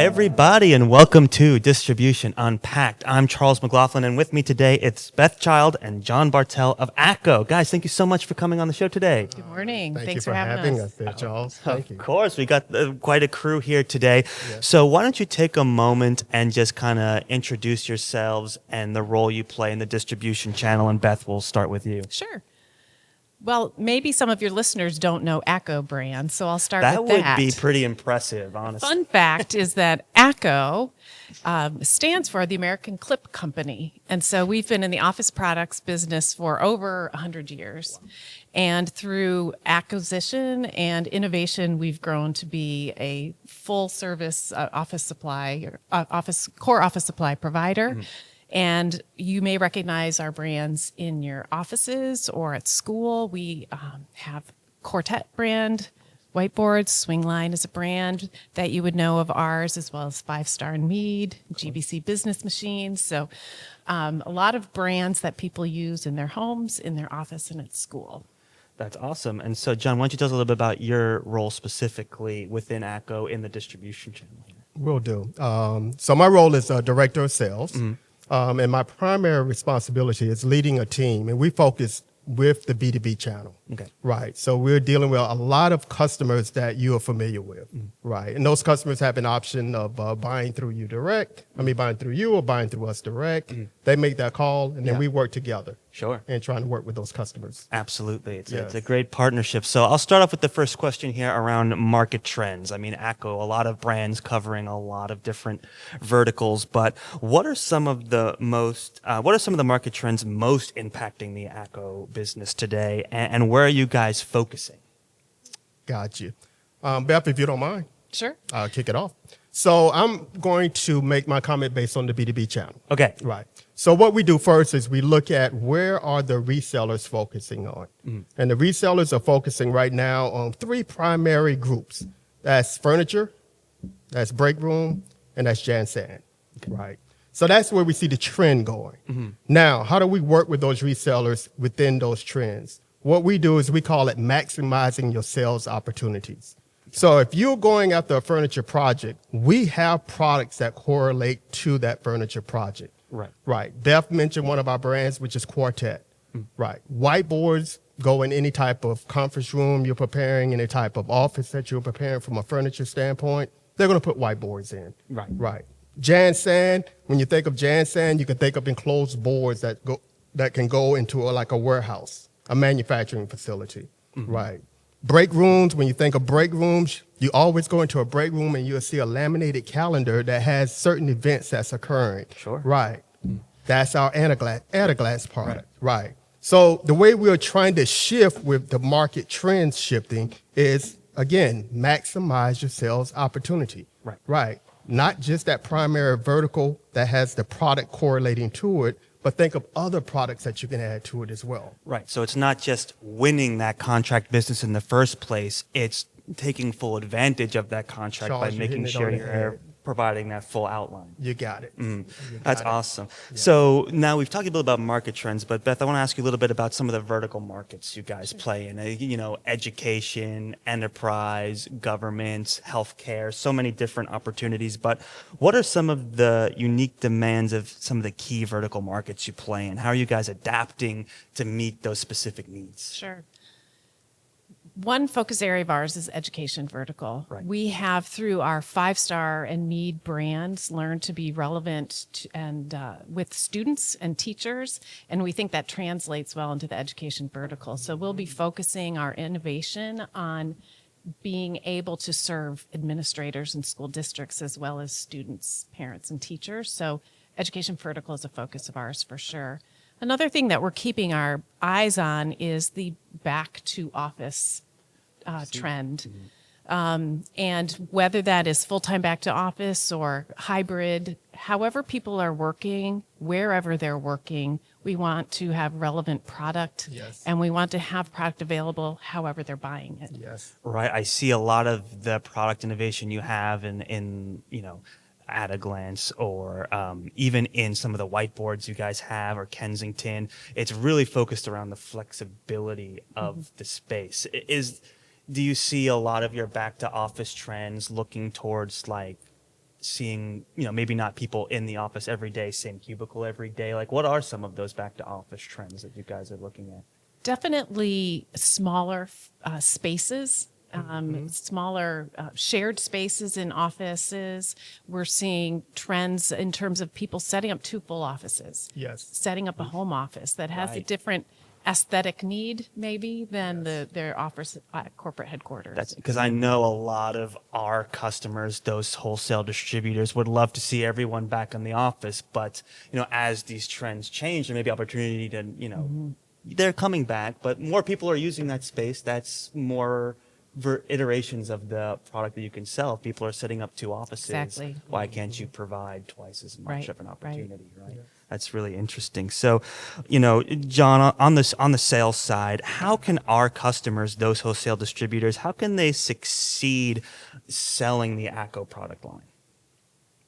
everybody, and welcome to Distribution Unpacked. I'm Charles McLaughlin, and with me today it's Beth Child and John Bartelle of ACCO. Guys, thank you so much for coming on the show today. Good morning. Thank Thanks you for having us there, Charles. Thank you. Of course, we got quite a crew here today. Yes. So why don't you take a moment and just kind of introduce yourselves and the role you play in the distribution channel, and Beth, we'll start with you. Sure. Well, maybe some of your listeners don't know ACCO Brands, so I'll start That with would that. be pretty impressive, honestly. Fun fact is that ACCO stands for the American Clip Company. And so we've been in the office products business for over 100 years. And through acquisition and innovation, we've grown to be a full service office supply provider. Mm-hmm. And you may recognize our brands in your offices or at school. We have Quartet brand whiteboards. Swingline is a brand that you would know of ours, as well as 5-Star and Mead, GBC business machines. So a lot of brands that people use in their homes, in their office, and at school. That's awesome. And so, John, why don't you tell us a little bit about your role specifically within ACCO in the distribution channel? Will do. So my role is Director of Sales. Mm-hmm. And my primary responsibility is leading a team, and we focus with the B2B channel. Okay. Right. So we're dealing with a lot of customers that you are familiar with. Mm. Right. And those customers have an option of buying through you buying through you or buying through us direct. Mm. They make that call, and then we work together. Sure. And trying to work with those customers. Absolutely. It's a great partnership. So I'll start off with the first question here around market trends. I mean, ACCO, a lot of brands covering a lot of different verticals, but what are some of the market trends most impacting the ACCO business today, and where are you guys focusing? Got you. Beth, if you don't mind. Sure. I'll kick it off. So I'm going to make my comment based on the B2B channel. Okay. Right. So what we do first is we look at where are the resellers focusing on. Mm. And the resellers are focusing right now on 3 primary groups. That's furniture, that's breakroom, and that's JanSan. Okay. Right. So that's where we see the trend going. Mm-hmm. Now, how do we work with those resellers within those trends? What we do is we call it maximizing your sales opportunities. So if you're going after a furniture project, we have products that correlate to that furniture project. Right. Right. Beth mentioned one of our brands, which is Quartet. Mm. Right. Whiteboards go in any type of conference room you're preparing, any type of office that you're preparing from a furniture standpoint. They're going to put whiteboards in. Right. Right. JanSan, when you think of JanSan, you can think of enclosed boards that can go into like a warehouse, a manufacturing facility. Mm-hmm. Right. Break rooms, when you think of break rooms, you always go into a break room and you'll see a laminated calendar that has certain events that's occurring. Sure. Right. That's our anti-glass product. Right. So the way we're trying to shift with the market trends shifting is, again, maximize your sales opportunity. Right. Right. Not just that primary vertical that has the product correlating to it, but think of other products that you can add to it as well. Right. So it's not just winning that contract business in the first place. It's taking full advantage of that contract Charles, by making sure you're providing that full outline. You got it. That's awesome. Yeah. So now we've talked a bit about market trends, but Beth, I want to ask you a little bit about some of the vertical markets you guys play in. Education, enterprise, government, healthcare, so many different opportunities. But what are some of the unique demands of some of the key vertical markets you play in? How are you guys adapting to meet those specific needs? Sure. One focus area of ours is education vertical. Right. We have, through our 5-Star and Mead brands, learned to be relevant with students and teachers, and we think that translates well into the education vertical. So we'll be focusing our innovation on being able to serve administrators and school districts as well as students, parents, and teachers. So education vertical is a focus of ours for sure. Another thing that we're keeping our eyes on is the back to office trend. Mm-hmm. And whether that is full-time back to office or hybrid, however people are working, wherever they're working, we want to have relevant product. Yes. And we want to have product available however they're buying it. Yes. Right. I see a lot of the product innovation you have in at a glance, or even in some of the whiteboards you guys have, or Kensington. It's really focused around the flexibility of the space. Do you see a lot of your back to office trends looking towards like seeing, maybe not people in the office every day, same cubicle every day? Like, what are some of those back to office trends that you guys are looking at? Definitely smaller spaces, smaller shared spaces in offices. We're seeing trends in terms of people setting up 2 full offices. Yes. Setting up a home office that has a Right. different aesthetic need maybe than their office at corporate headquarters. That's because I know a lot of our customers, those wholesale distributors, would love to see everyone back in the office. But, as these trends change, there may be opportunity to, they're coming back, but more people are using that space. That's more iterations of the product that you can sell. If people are setting up 2 offices. Exactly. Why can't you provide twice as much Right, of an right. opportunity, right? That's really interesting. So, John, on the sales side, how can our customers, those wholesale distributors, how can they succeed selling the ACCO product line?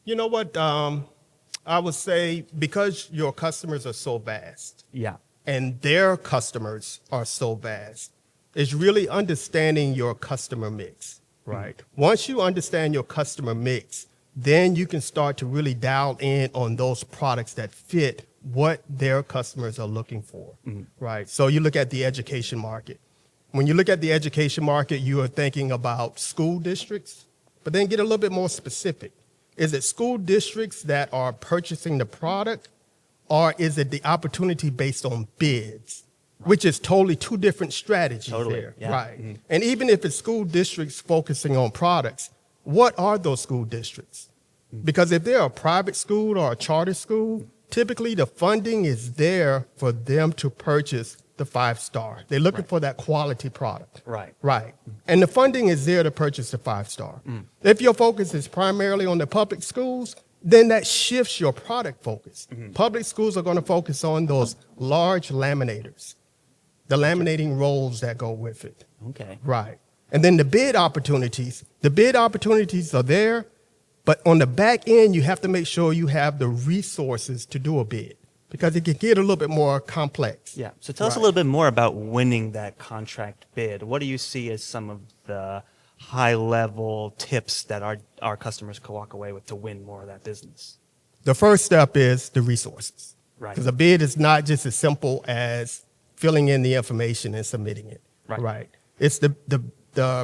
You know what? I would say because your customers are so vast Yeah. and their customers are so vast, is really understanding your customer mix, right? Once you understand your customer mix, then you can start to really dial in on those products that fit what their customers are looking for, right? So you look at the education market. When you look at the education market, you are thinking about school districts, but then get a little bit more specific. Is it school districts that are purchasing the product, or is it the opportunity based on bids? Which is totally 2 different strategies Totally, there, yeah. right? And even if it's school districts focusing on products, what are those school districts? Because if they're a private school or a charter school, typically the funding is there for them to purchase the 5-star. They're looking for that quality product. Right. Right. And the funding is there to purchase the 5-star. If your focus is primarily on the public schools, then that shifts your product focus. Public schools are going to focus on those large laminators, the laminating rolls that go with it. Okay. Right. And then the bid opportunities are there, but on the back end, you have to make sure you have the resources to do a bid because it can get a little bit more complex. Yeah. So tell us a little bit more about winning that contract bid. What do you see as some of the high-level tips that our customers can walk away with to win more of that business? The first step is the resources. Right. Because a bid is not just as simple as filling in the information and submitting it. Right. It's the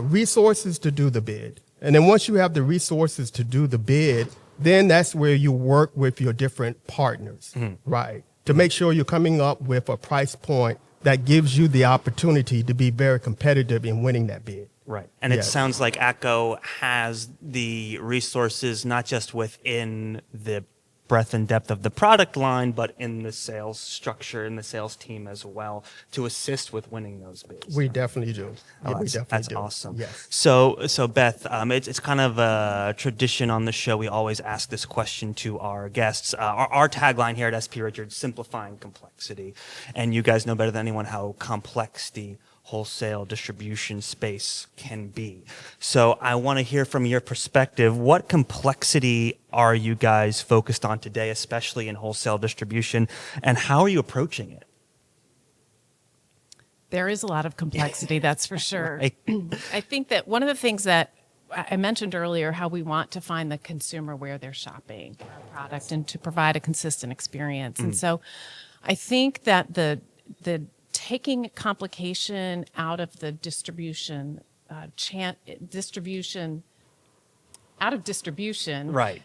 resources to do the bid. And then once you have the resources to do the bid, then that's where you work with your different partners, right? To make sure you're coming up with a price point that gives you the opportunity to be very competitive in winning that bid. Right. And it Yes. sounds like ACCO has the resources not just within the breadth and depth of the product line, but in the sales structure, in the sales team as well, to assist with winning those bids. We definitely do. Oh, Yeah, we that's definitely do. awesome. Yes. So Beth, it's kind of a tradition on the show. We always ask this question to our guests. Our tagline here at SP Richards, simplifying complexity. And you guys know better than anyone how complex the wholesale distribution space can be. So I want to hear from your perspective, what complexity are you guys focused on today, especially in wholesale distribution, and how are you approaching it? There is a lot of complexity, that's for sure. Right. I think that one of the things that I mentioned earlier, how we want to find the consumer where they're shopping our product and to provide a consistent experience. And so I think that the taking complication out of the distribution, Right.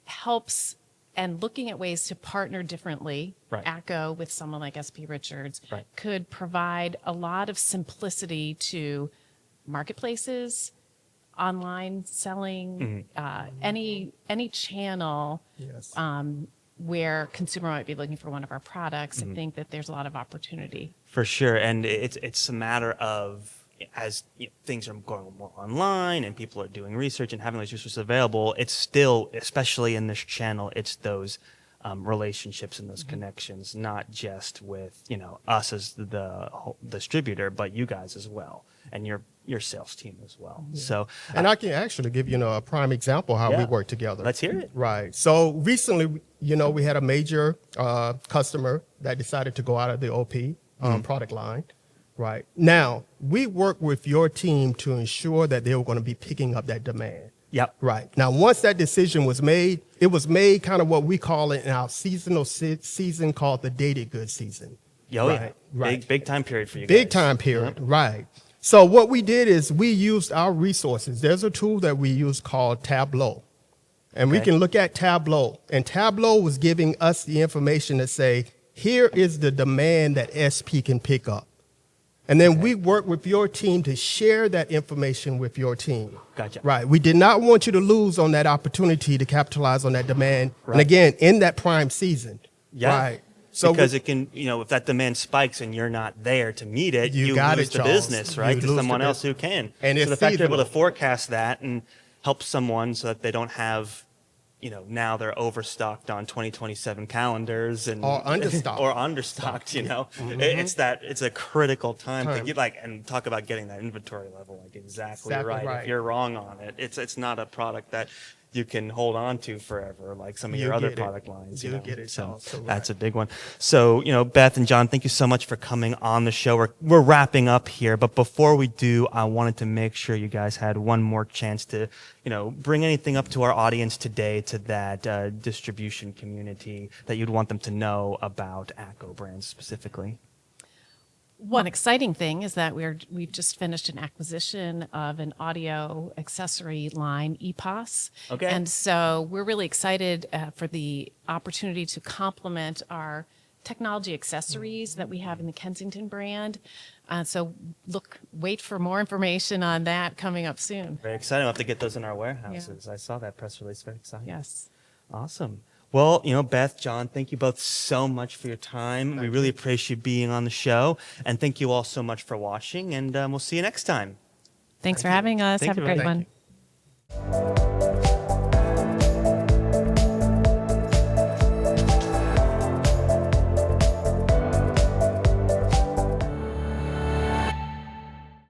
helps, and looking at ways to partner differently, Right. ACCO with someone like SP Richards, Right. could provide a lot of simplicity to marketplaces, online selling, any channel Yes. where consumer might be looking for one of our products. I think that there's a lot of opportunity. For sure, and it's a matter of as things are going more online and people are doing research and having those resources available. It's still, especially in this channel, it's those relationships and those connections, not just with us as the whole distributor, but you guys as well, and your sales team as well. So, And I can actually give you a prime example how we Yeah. work together. Let's hear it. Right. So recently, we had a major customer that decided to go out of the OP product line. Right. Now, we work with your team to ensure that they were going to be picking up that demand. Yep. Right. Now, once that decision was made, it was made kind of what we call it in our seasonal season called the dated goods season. Oh, yeah. Right, right. Big time period for you Big guys. time period, right. So what we did is we used our resources. There's a tool that we use called Tableau. And we Okay. can look at Tableau. And Tableau was giving us the information to say, here is the demand that SP can pick up. And then we work with your team to share that information with your team. Gotcha. Right. We did not want you to lose on that opportunity to capitalize on that demand. Right. And again, in that prime season. Yeah. Right. So because it can, if that demand spikes and you're not there to meet it, You got lose it, the Charles. business, right? You To lose the someone else business. who can. And so it's the fact you're able to seasonal. forecast that and help someone so that they don't have, now they're overstocked on 2027 calendars and Or understocked. or understocked. It's a critical time to get and talk about getting that inventory level exactly right. If you're wrong on it, it's not a product that you can hold on to forever like some of your other product lines. You get it, So Charles. So that's a big one. So, Beth and John, thank you so much for coming on the show. We're wrapping up here, but before we do, I wanted to make sure you guys had one more chance to, bring anything up to our audience today, to that distribution community that you'd want them to know about ACCO Brands specifically. One exciting thing is that we've just finished an acquisition of an audio accessory line, EPOS. Okay. And so we're really excited for the opportunity to complement our technology accessories that we have in the Kensington brand. So wait for more information on that coming up soon. Very exciting. We'll have to get those in our warehouses. I saw that press release. Very exciting. Yes. Awesome. Well, Beth, John, thank you both so much for your time. We really appreciate you being on the show. And thank you all so much for watching. And we'll see you next time. Thanks for having us. Thank Have a you, great Rebecca. one.